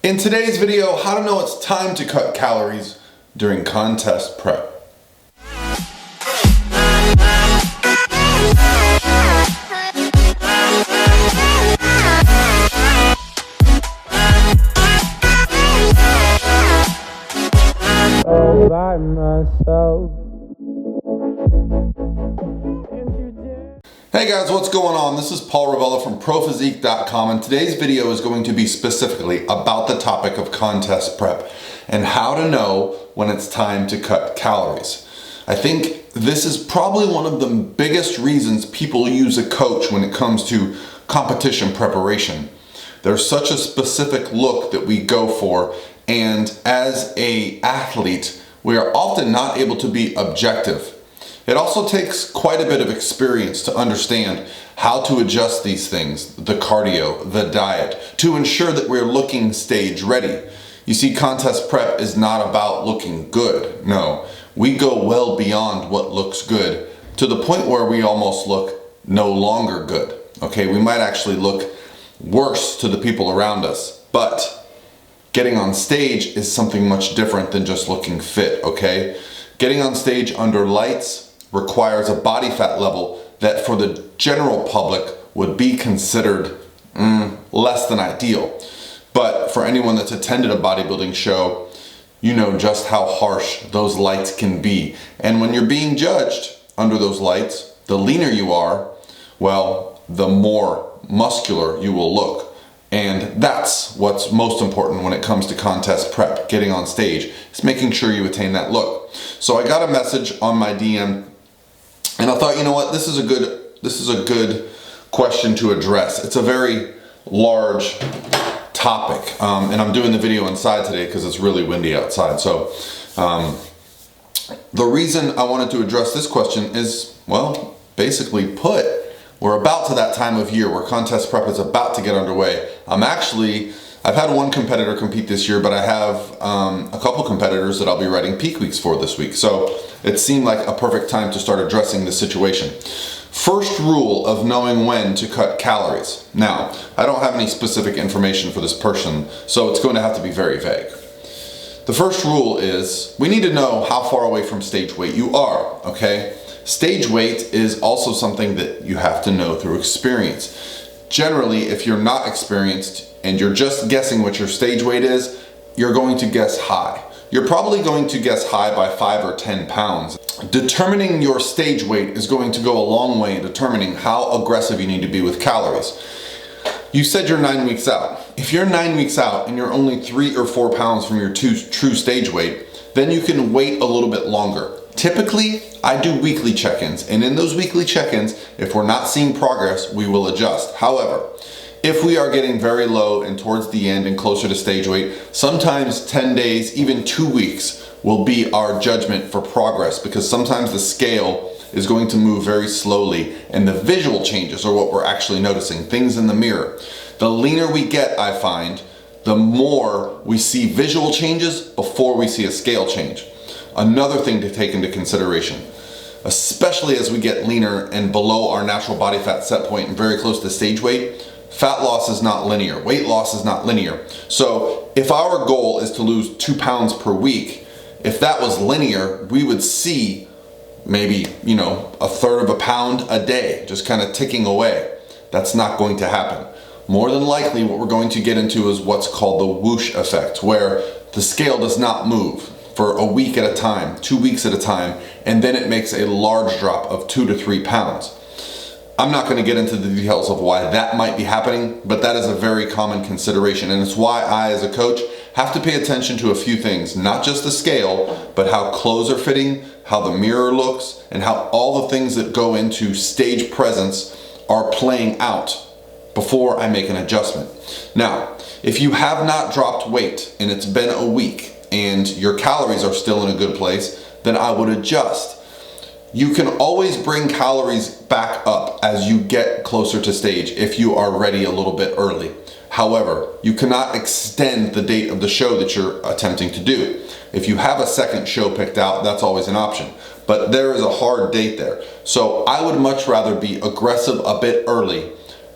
In today's video, how to know it's time to cut calories during contest prep. All by myself. Hey guys, what's going on? This is Paul Ravella from ProPhysique.com, and today's video is going to be specifically about the topic of contest prep and how to know when it's time to cut calories. I think this is probably one of the biggest reasons people use a coach when it comes to competition preparation. There's such a specific look that we go for, and as an athlete, we are often not able to be objective. It also takes quite a bit of experience to understand how to adjust these things, the cardio, the diet, to ensure that we're looking stage ready. You see, contest prep is not about looking good. No, we go well beyond what looks good to the point where we almost look no longer good. Okay, we might actually look worse to the people around us, but getting on stage is something much different than just looking fit, okay? Getting on stage under lights requires a body fat level that for the general public would be considered less than ideal. But for anyone that's attended a bodybuilding show, you know just how harsh those lights can be. And when you're being judged under those lights, the leaner you are, well, the more muscular you will look. And that's what's most important when it comes to contest prep, getting on stage, is making sure you attain that look. So I got a message on my DM, and I thought, you know what, this is a good question to address. It's a very large topic, and I'm doing the video inside today because it's really windy outside. So the reason I wanted to address this question is, well, basically put, we're about to that time of year where contest prep is about to get underway. I've had one competitor compete this year, but I have a couple competitors that I'll be writing peak weeks for this week. So it seemed like a perfect time to start addressing this situation. First rule of knowing when to cut calories. Now, I don't have any specific information for this person, so it's going to have to be very vague. The first rule is we need to know how far away from stage weight you are, okay? Stage weight is also something that you have to know through experience. Generally, if you're not experienced and you're just guessing what your stage weight is, you're going to guess high. You're probably going to guess high by 5 or 10 pounds. Determining your stage weight is going to go a long way in determining how aggressive you need to be with calories. You said you're 9 weeks out. If you're 9 weeks out and you're only 3 or 4 pounds from your true stage weight, then you can wait a little bit longer. Typically, I do weekly check-ins, and in those weekly check-ins, if we're not seeing progress, we will adjust. However, if we are getting very low and towards the end and closer to stage weight, sometimes 10 days, even 2 weeks will be our judgment for progress, because sometimes the scale is going to move very slowly and the visual changes are what we're actually noticing, things in the mirror. The leaner we get, I find, the more we see visual changes before we see a scale change. Another thing to take into consideration, especially as we get leaner and below our natural body fat set point and very close to stage weight, fat loss is not linear, weight loss is not linear. So if our goal is to lose 2 pounds per week, if that was linear, we would see maybe, a third of a pound a day, just kind of ticking away. That's not going to happen. More than likely, what we're going to get into is what's called the whoosh effect, where the scale does not move for a week at a time, 2 weeks at a time, and then it makes a large drop of 2 to 3 pounds. I'm not going to get into the details of why that might be happening, but that is a very common consideration, and it's why I, as a coach, have to pay attention to a few things, not just the scale, but how clothes are fitting, how the mirror looks, and how all the things that go into stage presence are playing out before I make an adjustment. Now, if you have not dropped weight and it's been a week and your calories are still in a good place, then I would adjust. You can always bring calories back up as you get closer to stage if you are ready a little bit early. However, you cannot extend the date of the show that you're attempting to do. If you have a second show picked out, that's always an option. But there is a hard date there. So I would much rather be aggressive a bit early,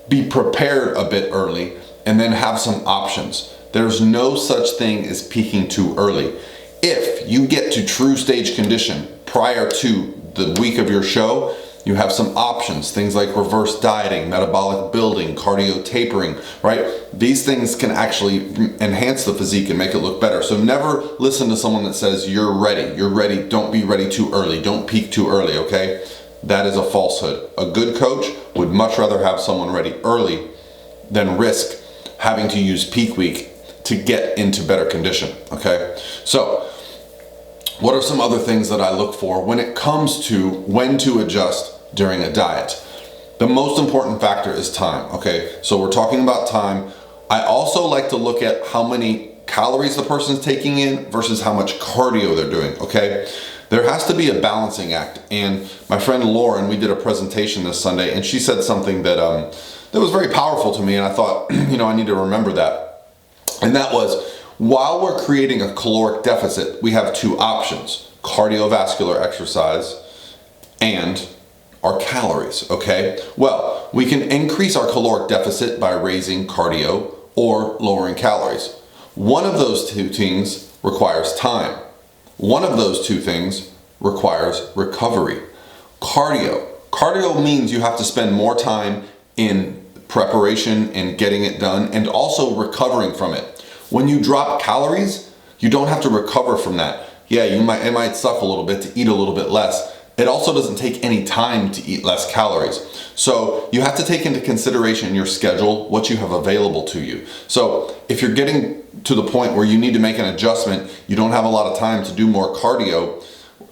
be prepared a bit early, and then have some options. There's no such thing as peaking too early. If you get to true stage condition prior to the week of your show, you have some options, things like reverse dieting, metabolic building, cardio tapering, right? These things can actually enhance the physique and make it look better. So never listen to someone that says you're ready, don't be ready too early, don't peak too early, okay? That is a falsehood. A good coach would much rather have someone ready early than risk having to use peak week to get into better condition, okay? So, what are some other things that I look for when it comes to when to adjust during a diet? The most important factor is time, okay? So we're talking about time. I also like to look at how many calories the person's taking in versus how much cardio they're doing, okay? There has to be a balancing act. And my friend Lauren, we did a presentation this Sunday, and she said something that was very powerful to me, and I thought, I need to remember that. And that was, while we're creating a caloric deficit, we have two options: cardiovascular exercise and our calories, okay? Well, we can increase our caloric deficit by raising cardio or lowering calories. One of those two things requires time. One of those two things requires recovery. Cardio means you have to spend more time in preparation and getting it done, and also recovering from it. When you drop calories, you don't have to recover from that. Yeah, it might suck a little bit to eat a little bit less. It also doesn't take any time to eat less calories. So you have to take into consideration your schedule, what you have available to you. So if you're getting to the point where you need to make an adjustment, you don't have a lot of time to do more cardio,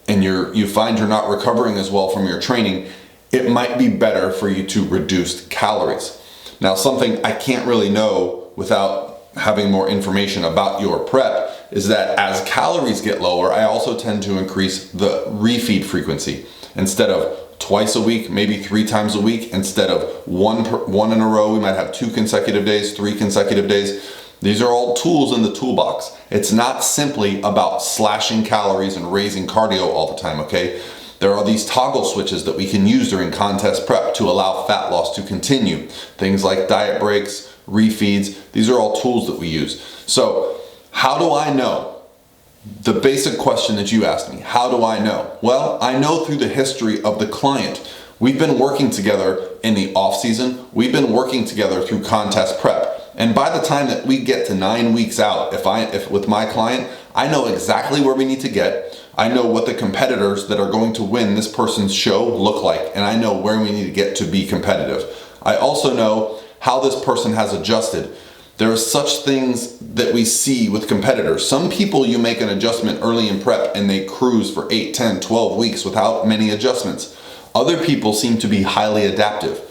and you find you're not recovering as well from your training, it might be better for you to reduce calories. Now, something I can't really know without having more information about your prep is that as calories get lower, I also tend to increase the refeed frequency. Instead of twice a week, maybe 3 times a week, instead of one in a row, we might have 2 consecutive days, 3 consecutive days. These are all tools in the toolbox. It's not simply about slashing calories and raising cardio all the time, okay? There are these toggle switches that we can use during contest prep to allow fat loss to continue. Things like diet breaks, refeeds, these are all tools that we use. So, how do I know? The basic question that you asked me, how do I know? Well, I know through the history of the client. We've been working together in the off season. We've been working together through contest prep. And by the time that we get to 9 weeks out, if with my client, I know exactly where we need to get. I know what the competitors that are going to win this person's show look like, and I know where we need to get to be competitive. I also know how this person has adjusted. There are such things that we see with competitors. Some people, you make an adjustment early in prep and they cruise for 8, 10, 12 weeks without many adjustments. Other people seem to be highly adaptive.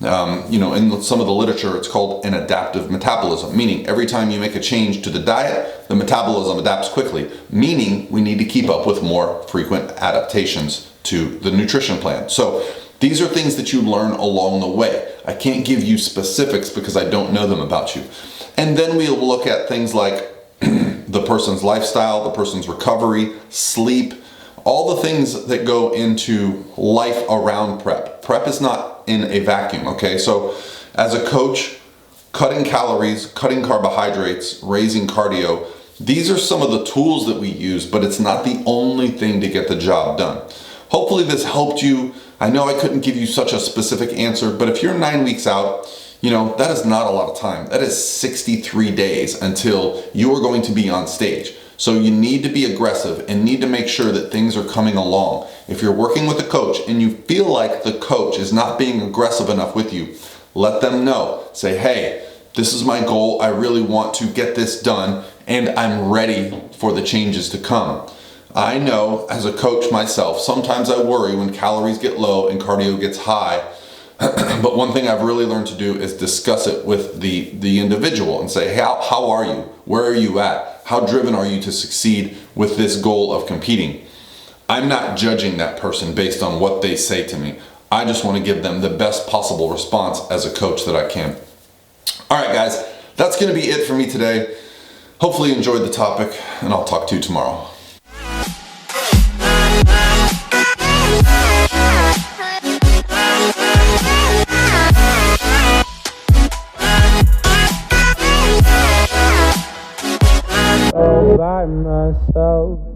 In some of the literature, it's called an adaptive metabolism, meaning every time you make a change to the diet, the metabolism adapts quickly, meaning we need to keep up with more frequent adaptations to the nutrition plan. So these are things that you learn along the way. I can't give you specifics because I don't know them about you. And then we'll look at things like the person's lifestyle, the person's recovery, sleep, all the things that go into life around prep. Prep is not in a vacuum, okay? So as a coach, cutting calories, cutting carbohydrates, raising cardio, these are some of the tools that we use, but it's not the only thing to get the job done. Hopefully this helped you. I know I couldn't give you such a specific answer, but if you're 9 weeks out, that is not a lot of time. That is 63 days until you are going to be on stage. So you need to be aggressive and need to make sure that things are coming along. If you're working with a coach and you feel like the coach is not being aggressive enough with you, let them know. Say, hey, this is my goal. I really want to get this done and I'm ready for the changes to come. I know as a coach myself, sometimes I worry when calories get low and cardio gets high. But one thing I've really learned to do is discuss it with the individual and say, hey, how are you? Where are you at? How driven are you to succeed with this goal of competing? I'm not judging that person based on what they say to me. I just want to give them the best possible response as a coach that I can. All right, guys, that's going to be it for me today. Hopefully you enjoyed the topic, and I'll talk to you tomorrow. by myself.